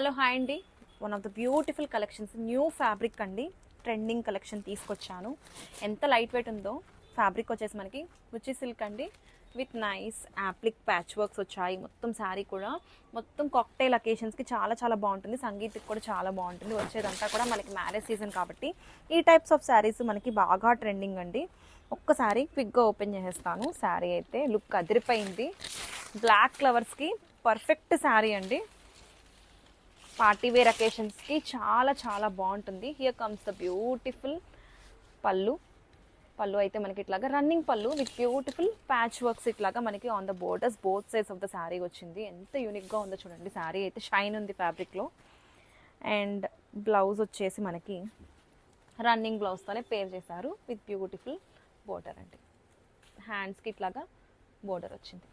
Hello hi అండి. One of the beautiful collections, new fabric అండి. Trending collection తీసుకొచ్చాను. ఎంత లైట్ వెయిట్ ఉందో ఫ్యాబ్రిక్ వచ్చేసి మనకి గుచ్చి సిల్క్ అండి, with nice appliqué patch works వచ్చాయి. మొత్తం శారీ కూడా మొత్తం కాక్టైల్ అకేషన్స్కి చాలా చాలా బాగుంటుంది. సంగీత్కి కూడా చాలా బాగుంటుంది. వచ్చేదంతా కూడా మనకి మ్యారేజ్ సీజన్ కాబట్టి ఈ టైప్స్ ఆఫ్ శారీస్ మనకి బాగా ట్రెండింగ్ అండి. ఒక్కసారి క్విక్గా ఓపెన్ చేసేస్తాను. శారీ అయితే లుక్ అదిరిపోయింది. బ్లాక్ ఫ్లవర్స్కి పర్ఫెక్ట్ శారీ అండి. పార్టీ వేర్ అకేషన్స్కి చాలా చాలా బాగుంటుంది. హియర్ కమ్స్ ద బ్యూటిఫుల్ పళ్ళు. పళ్ళు అయితే మనకి ఇట్లాగా రన్నింగ్ పళ్ళు విత్ బ్యూటిఫుల్ ప్యాచ్ వర్క్స్ ఇట్లాగా మనకి on the borders both sides of the sari వచ్చింది. ఎంత యూనిక్గా ఉందో చూడండి. శారీ అయితే షైన్ ఉంది ఫ్యాబ్రిక్లో. అండ్ బ్లౌజ్ వచ్చేసి మనకి రన్నింగ్ బ్లౌజ్తోనే పేర్ చేశారు విత్ బ్యూటిఫుల్ బోర్డర్ అండి. హ్యాండ్స్కి ఇట్లాగా బోర్డర్ వచ్చింది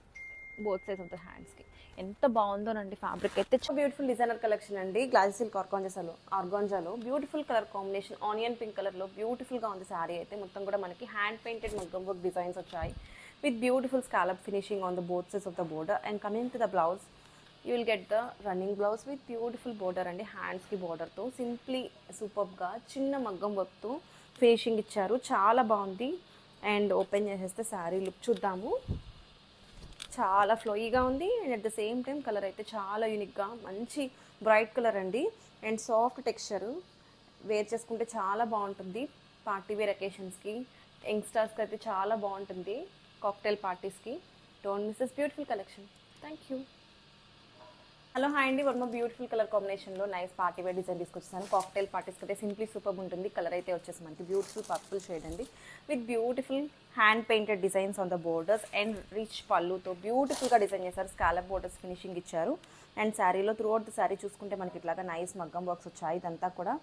బోత్ సైడ్స్ ఆఫ్ ద హ్యాండ్స్కి. ఎంత బాగుందోనండి ఫ్యాబ్రిక్ అయితే. బ్యూటిఫుల్ డిజైనర్ కలెక్షన్ అండి. గ్లాసీ సిల్క్ ఆర్గాంజాలో beautiful colour combination onion pink కలర్లో బ్యూటిఫుల్గా ఉంది శారీ అయితే. మొత్తం కూడా మనకి హ్యాండ్ పెయింటెడ్ మగ్గం వర్క్ డిజైన్స్ వచ్చాయి with beautiful scallop finishing on the both sides of the border. And coming to the blouse, you will get the running blouse with beautiful border అండి. హ్యాండ్స్కి బోర్డర్తో సింప్లీ సూపర్గా చిన్న మగ్గం వర్క్తో ఫినిషింగ్ ఇచ్చారు. చాలా బాగుంది. అండ్ ఓపెన్ చేసేస్తే శారీ లుక్ చూద్దాము. చాలా ఫ్లోయిగా ఉంది. And at the same time colour అయితే చాలా యూనిక్గా మంచి బ్రైట్ కలర్ అండి. And soft texture. వేర్ చేసుకుంటే చాలా బాగుంటుంది. పార్టీ వేర్ అకేషన్స్కి, యంగ్స్టర్స్కి అయితే చాలా బాగుంటుంది. కాక్టైల్ పార్టీస్కి. Don't miss this beautiful collection. Thank you. Hello hi అండి. వన్ మోర్ బ్యూటిఫుల్ కలర్ కాంబినేషన్లో నైస్ పార్టీ వేర్ డిజైన్ తీసుకొచ్చాను. కాక్టైల్ పార్టీస్కి అయితే సింప్లీ సూపర్ ఉంటుంది. కలర్ అయితే వచ్చేసి మనకి బ్యూటిఫుల్ పర్పుల్ షేడ్ అండి with beautiful hand painted designs on the borders and rich పళ్ళుతో బ్యూటిఫుల్గా డిజైన్ చేశారు. స్కాలప్ బోర్డర్స్ ఫినిషింగ్ ఇచ్చారు. అండ్ శారీలో త్రూ అవుట్ ద శారీ చూసుకుంటే మనకి ఇట్లాగా నైస్ మగ్గం వర్క్స్ వచ్చాయి. ఇదంతా కూడా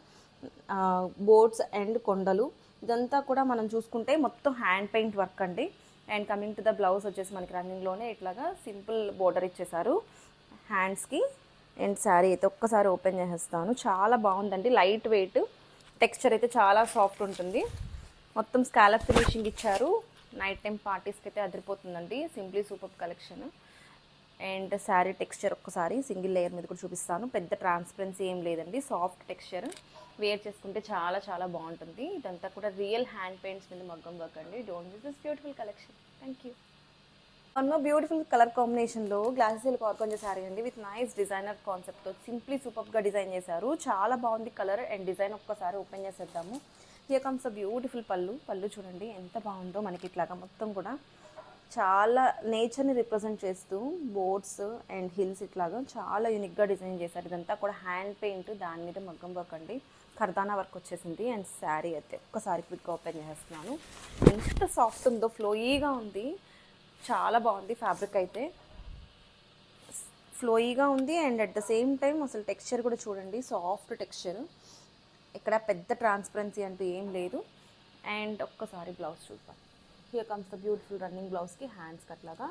బోర్డ్స్ అండ్ కొండలు. ఇదంతా కూడా మనం చూసుకుంటే మొత్తం హ్యాండ్ పెయింట్ వర్క్ అండి. And coming to the blouse వచ్చేసి మనకి రన్నింగ్లోనే ఇట్లాగా సింపుల్ బోర్డర్ ఇచ్చేసారు హ్యాండ్స్కి. అండ్ శారీ అయితే ఒక్కసారి ఓపెన్ చేసేస్తాను. చాలా బాగుందండి. లైట్ వెయిట్, టెక్స్చర్ అయితే చాలా సాఫ్ట్ ఉంటుంది. మొత్తం స్కాలప్ ఫినిషింగ్ ఇచ్చారు. నైట్ టైం పార్టీస్కి అయితే అదిరిపోతుందండి. Simply super collection. And saree texture ఒక్కసారి సింగిల్ లేయర్ మీద కూడా చూపిస్తాను. పెద్ద ట్రాన్స్పరెన్సీ ఏం లేదండి. Soft texture. వేర్ చేసుకుంటే చాలా చాలా బాగుంటుంది. ఇదంతా కూడా రియల్ హ్యాండ్ పెయింట్స్ మీద మగ్గం వర్క్ అండి. Don't miss this beautiful collection. Thank you. One more beautiful colour కాంబినేషన్లో గ్లాసీ సిల్క్ ఆర్గాంజా శారీ అండి విత్ నైస్ డిజైనర్ కాన్సెప్ట్తో సింప్లీ సూపర్గా డిజైన్ చేశారు. చాలా బాగుంది కలర్ అండ్ డిజైన్. ఒక్కసారి ఓపెన్ చేసేద్దాము. హియర్ కమ్స్ అ బ్యూటిఫుల్ పళ్ళు చూడండి ఎంత బాగుందో. మనకి ఇట్లాగా మొత్తం కూడా చాలా నేచర్ని రిప్రజెంట్ చేస్తూ బోర్డ్స్ అండ్ హిల్స్ ఇట్లాగా చాలా యూనిక్గా డిజైన్ చేశారు. ఇదంతా కూడా హ్యాండ్ పెయింట్, దాని మీద మగ్గం వర్క్ అండి. కర్దానా వర్క్ వచ్చేసింది. అండ్ శారీ అయితే ఒక్కసారి క్విక్గా ఓపెన్ చేస్తున్నాను. ఎంత సాఫ్ట్ ఉందో, ఫ్లోయీగా ఉంది. చాలా బాగుంది. ఫ్యాబ్రిక్ అయితే ఫ్లోయీగా ఉంది. And at the same time అసలు టెక్స్చర్ కూడా చూడండి, సాఫ్ట్ టెక్స్చర్. ఇక్కడ పెద్ద ట్రాన్స్పరెన్సీ అంటూ ఏం లేదు. అండ్ ఒక్కసారి బ్లౌజ్ చూద్దాం. Here comes the beautiful running బ్లౌజ్కి హ్యాండ్స్కి అట్లాగా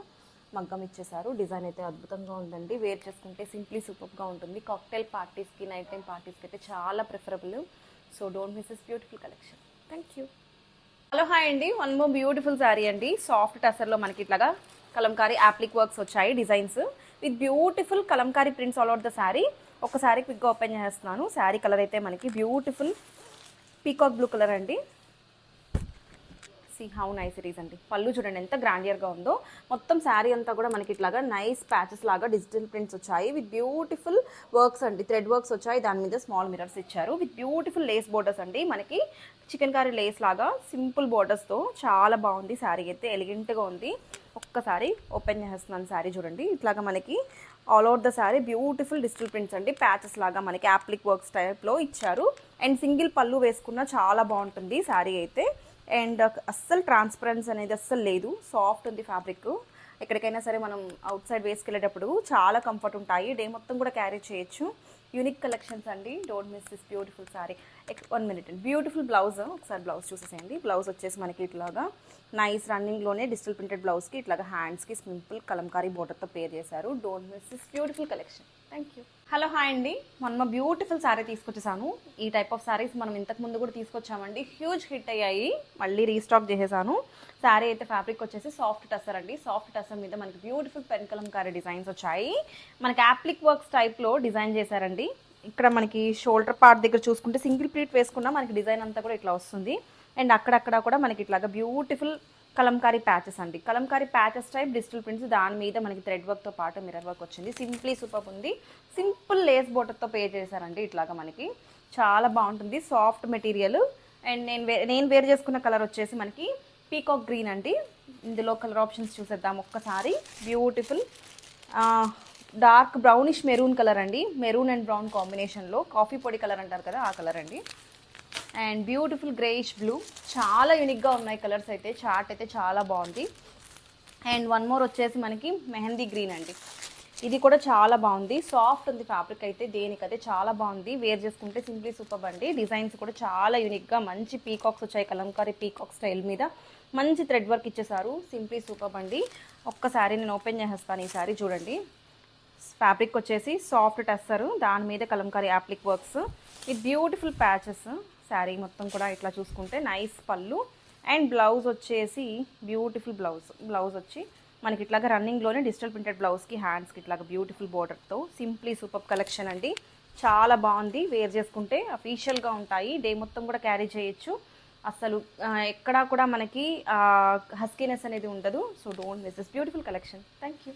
మగ్గం ఇచ్చేసారు. డిజైన్ అయితే అద్భుతంగా ఉందండి. వేర్ చేసుకుంటే సింప్లీ సూపర్గా ఉంటుంది. కాక్టైల్ పార్టీస్కి, నైట్ టైం పార్టీస్కి అయితే చాలా preferable. So don't miss this beautiful collection. Thank you. Hello hi అండి. వన్ మోర్ బ్యూటిఫుల్ శారీ అండి. సాఫ్ట్ టసర్లో మనకి ఇట్లాగా కలంకారీ యాప్లిక్ వర్క్స్ వచ్చాయి. Designs with beautiful Kalamkari prints all out the sari. ఒకసారి క్విక్గా ఓపెన్ చేస్తున్నాను. శారీ కలర్ అయితే మనకి బ్యూటిఫుల్ పీకాక్ బ్లూ కలర్ అండి. See how nice it is అండి. పళ్ళు చూడండి ఎంత గ్రాండియర్గా ఉందో. మొత్తం శారీ అంతా కూడా మనకి ఇట్లాగా నైస్ ప్యాచెస్ లాగా డిజిటల్ ప్రింట్స్ వచ్చాయి విత్ బ్యూటిఫుల్ వర్క్స్ అండి. థ్రెడ్ వర్క్స్ వచ్చాయి. దాని మీద స్మాల్ మిరర్స్ ఇచ్చారు విత్ బ్యూటిఫుల్ లేస్ బోర్డర్స్ అండి. మనకి చికెన్ కర్రీ లేస్ లాగా సింపుల్ బోర్డర్స్తో చాలా బాగుంది. శారీ అయితే ఎలిగెంట్గా ఉంది. ఒక్కసారి ఓపెన్ చేస్తున్నాను. శారీ చూడండి ఇట్లాగా మనకి all over the sari beautiful digital prints అండి. ప్యాచెస్ లాగా మనకి యాప్లిక్ వర్క్స్ టైప్లో ఇచ్చారు. అండ్ సింగిల్ పళ్ళు వేసుకున్న చాలా బాగుంటుంది శారీ అయితే. అండ్ అస్సలు ట్రాన్స్పరెన్స్ అనేది అస్సలు లేదు. సాఫ్ట్ ఉంది ఫ్యాబ్రిక్. ఎక్కడికైనా సరే మనం అవుట్ సైడ్ వేసుకెళ్ళేటప్పుడు చాలా కంఫర్ట్ ఉంటాయి. డే మొత్తం కూడా క్యారీ చేయొచ్చు. యూనిక్ కలెక్షన్స్ అండి. Don't miss this beautiful sari. 1 minute అండి. Beautiful blouse. ఒకసారి బ్లౌజ్ చూసేసేయండి. బ్లౌజ్ వచ్చేసి మనకి ఇట్లాగా నైస్ రన్నింగ్లోనే డిజిటల్ ప్రింటెడ్ బ్లౌజ్కి ఇట్లాగా హ్యాండ్స్కి సింపుల్ కలంకారీ బోర్డర్తో పేర్ చేశారు. Don't miss this beautiful collection. Thank you. Hello hi అండి, మొన్న బ్యూటిఫుల్ శారీ తీసుకొచ్చేసాను. ఈ టైప్ ఆఫ్ శారీస్ మనం ఇంతకు ముందు కూడా తీసుకొచ్చామండి, హ్యూజ్ హిట్ అయ్యాయి. మళ్ళీ రీస్టాక్ చేసేసాను. శారీ అయితే ఫ్యాబ్రిక్ వచ్చేసి సాఫ్ట్ టసర్ అండి. సాఫ్ట్ టసర్ మీద మనకి బ్యూటిఫుల్ పెన్ కలంకారీ డిజైన్స్ వచ్చాయి. మనకి యాప్లిక్ వర్క్స్ టైప్లో డిజైన్ చేశారండి. ఇక్కడ మనకి షోల్డర్ పార్ట్ దగ్గర చూసుకుంటే సింగిల్ ప్లీట్ వేసుకున్నా మనకి డిజైన్ అంతా కూడా ఇట్లా వస్తుంది. అండ్ అక్కడక్కడ కూడా మనకి ఇట్లాగా బ్యూటిఫుల్ కలంకారీ ప్యాచెస్ అండి. Kalamkari patches type digital prints, దాని మీద మనకి థ్రెడ్ వర్క్తో పాటు మిర్రర్ వర్క్ వచ్చింది. సింప్లీ సూపర్ ఉంది. సింపుల్ లేస్ బోర్డర్తో పే చేశారండి. ఇట్లాగా మనకి చాలా బాగుంటుంది, సాఫ్ట్ మెటీరియల్. అండ్ నేను వేర్ చేసుకున్న కలర్ వచ్చేసి మనకి పీకాక్ గ్రీన్ అండి. ఇందులో కలర్ ఆప్షన్స్ చూసేద్దాం ఒక్కసారి. Beautiful dark brownish maroon colour అండి. మెరూన్ అండ్ బ్రౌన్ కాంబినేషన్లో కాఫీ పొడి కలర్ అంటారు కదా, ఆ కలర్ అండి. అండ్ బ్యూటిఫుల్ గ్రేయిష్ బ్లూ, చాలా యూనిక్గా ఉన్నాయి కలర్స్ అయితే. చార్ట్ అయితే చాలా బాగుంది. అండ్ వన్ మోర్ వచ్చేసి మనకి మెహందీ గ్రీన్ అండి. ఇది కూడా చాలా బాగుంది, సాఫ్ట్ ఉంది ఫ్యాబ్రిక్ అయితే. దేనికైతే చాలా బాగుంది, వేర్ చేసుకుంటే సింప్లీ సూపర్ అండి. డిజైన్స్ కూడా చాలా యూనిక్గా మంచి పీకాక్స్ వచ్చాయి, కలంకారీ పీకాక్ స్టైల్ మీద మంచి థ్రెడ్ వర్క్ ఇచ్చేసారు. సింప్లీ సూపర్ అండి. ఒక్కసారి నేను ఓపెన్ చేసేస్తాను. ఈ సారీ చూడండి, ఫ్యాబ్రిక్ వచ్చేసి సాఫ్ట్ టస్సర్, దాని మీద Kalamkari applique works with beautiful patches. Sari మొత్తం కూడా ఇట్లా చూసుకుంటే నైస్ పళ్ళు. అండ్ బ్లౌజ్ వచ్చేసి బ్యూటిఫుల్ బ్లౌజ్ వచ్చి మనకి ఇట్లాగా రన్నింగ్లోనే డిజిటల్ ప్రింటెడ్ బ్లౌజ్కి హ్యాండ్స్కి ఇట్లాగా బ్యూటిఫుల్ బోర్డర్తో సింప్లీ సూపర్ కలెక్షన్ అండి. చాలా బాగుంది, వేర్ చేసుకుంటే అఫీషియల్గా ఉంటాయి. డే మొత్తం కూడా క్యారీ చేయొచ్చు. అసలు ఎక్కడా కూడా మనకి హస్కీనెస్ అనేది ఉండదు. So don't miss this beautiful collection. Thank you.